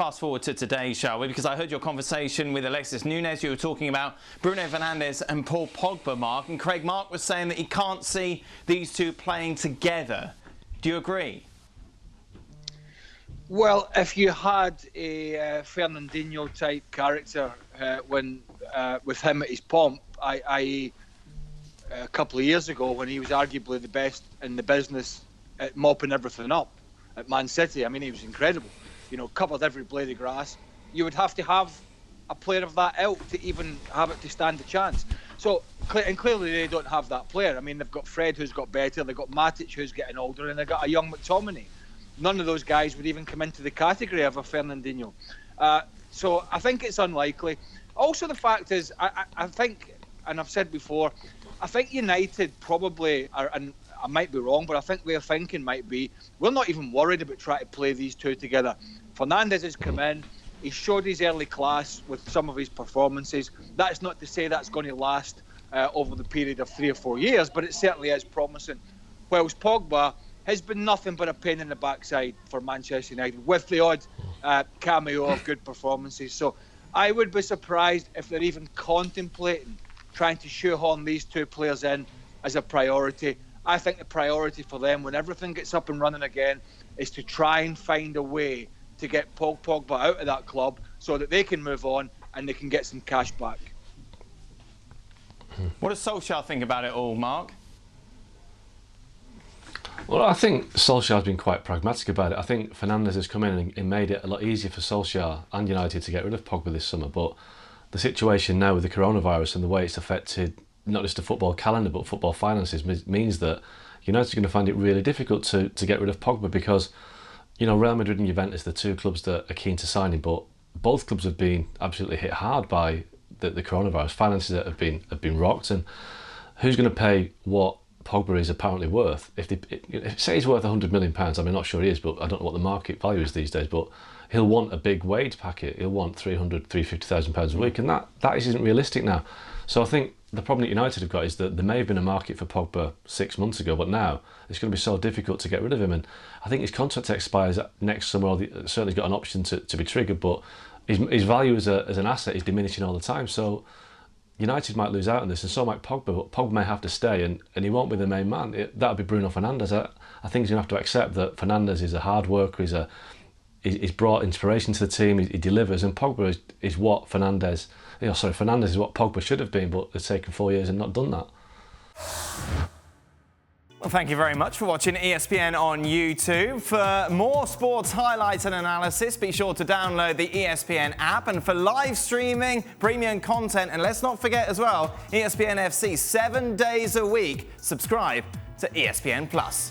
Fast forward to today, shall we? Because I heard your conversation with Alexis Nunes. You were talking about Bruno Fernandes and Paul Pogba, Mark. And Craig Mark was saying that he can't see these two playing together. Do you agree? Well, if you had a Fernandinho-type character with him at his pomp, i.e. a couple of years ago when he was arguably the best in the business at mopping everything up at Man City, I mean, he was incredible. You know, covered every blade of grass. You would have to have a player of that ilk to even have it to stand a chance. So, and clearly they don't have that player. I mean, they've got Fred, who's got better, they've got Matic, who's getting older, and they've got a young McTominay. None of those guys would even come into the category of a Fernandinho. So I think it's unlikely. Also, the fact is, I think, and I've said before, I think United probably are, and I might be wrong, but I think their thinking might be, we're not even worried about trying to play these two together. Fernandes has come in, he showed his early class with some of his performances. That's not to say that's going to last over the period of 3 or 4 years, but it certainly is promising. Whilst Pogba has been nothing but a pain in the backside for Manchester United, with the odd cameo of good performances. So I would be surprised if they're even contemplating trying to shoehorn these two players in as a priority. I think the priority for them, when everything gets up and running again, is to try and find a way to get Paul Pogba out of that club so that they can move on and they can get some cash back. What does Solskjaer think about it all, Mark? Well, I think Solskjaer's been quite pragmatic about it. I think Fernandes has come in and made it a lot easier for Solskjaer and United to get rid of Pogba this summer. But the situation now with the coronavirus and the way it's affected not just the football calendar but football finances means that United's going to find it really difficult to get rid of Pogba because, you know, Real Madrid and Juventus, the two clubs that are keen to sign him, but both clubs have been absolutely hit hard by the coronavirus. Finances have been rocked, and who's going to pay what Pogba is apparently worth? If say he's worth £100 million, I mean, I'm not sure he is, but I don't know what the market value is these days, but he'll want a big wage packet. He'll want £350,000 a week, and that isn't realistic now. So I think the problem that United have got is that there may have been a market for Pogba 6 months ago, but now it's going to be so difficult to get rid of him. And I think his contract expires next summer, or certainly he's got an option to be triggered, but his value as an asset is diminishing all the time. So United might lose out on this, and so might Pogba, but Pogba may have to stay, and he won't be the main man. That'll be Bruno Fernandes. I think he's going to have to accept that Fernandes is a hard worker, he's brought inspiration to the team, he delivers, and Pogba is what Fernandes is what Pogba should have been, but it's taken 4 years and not done that. Well, thank you very much for watching ESPN on YouTube. For more sports highlights and analysis, be sure to download the ESPN app. And for live streaming, premium content, and let's not forget as well, ESPN FC 7 days a week. Subscribe to ESPN+.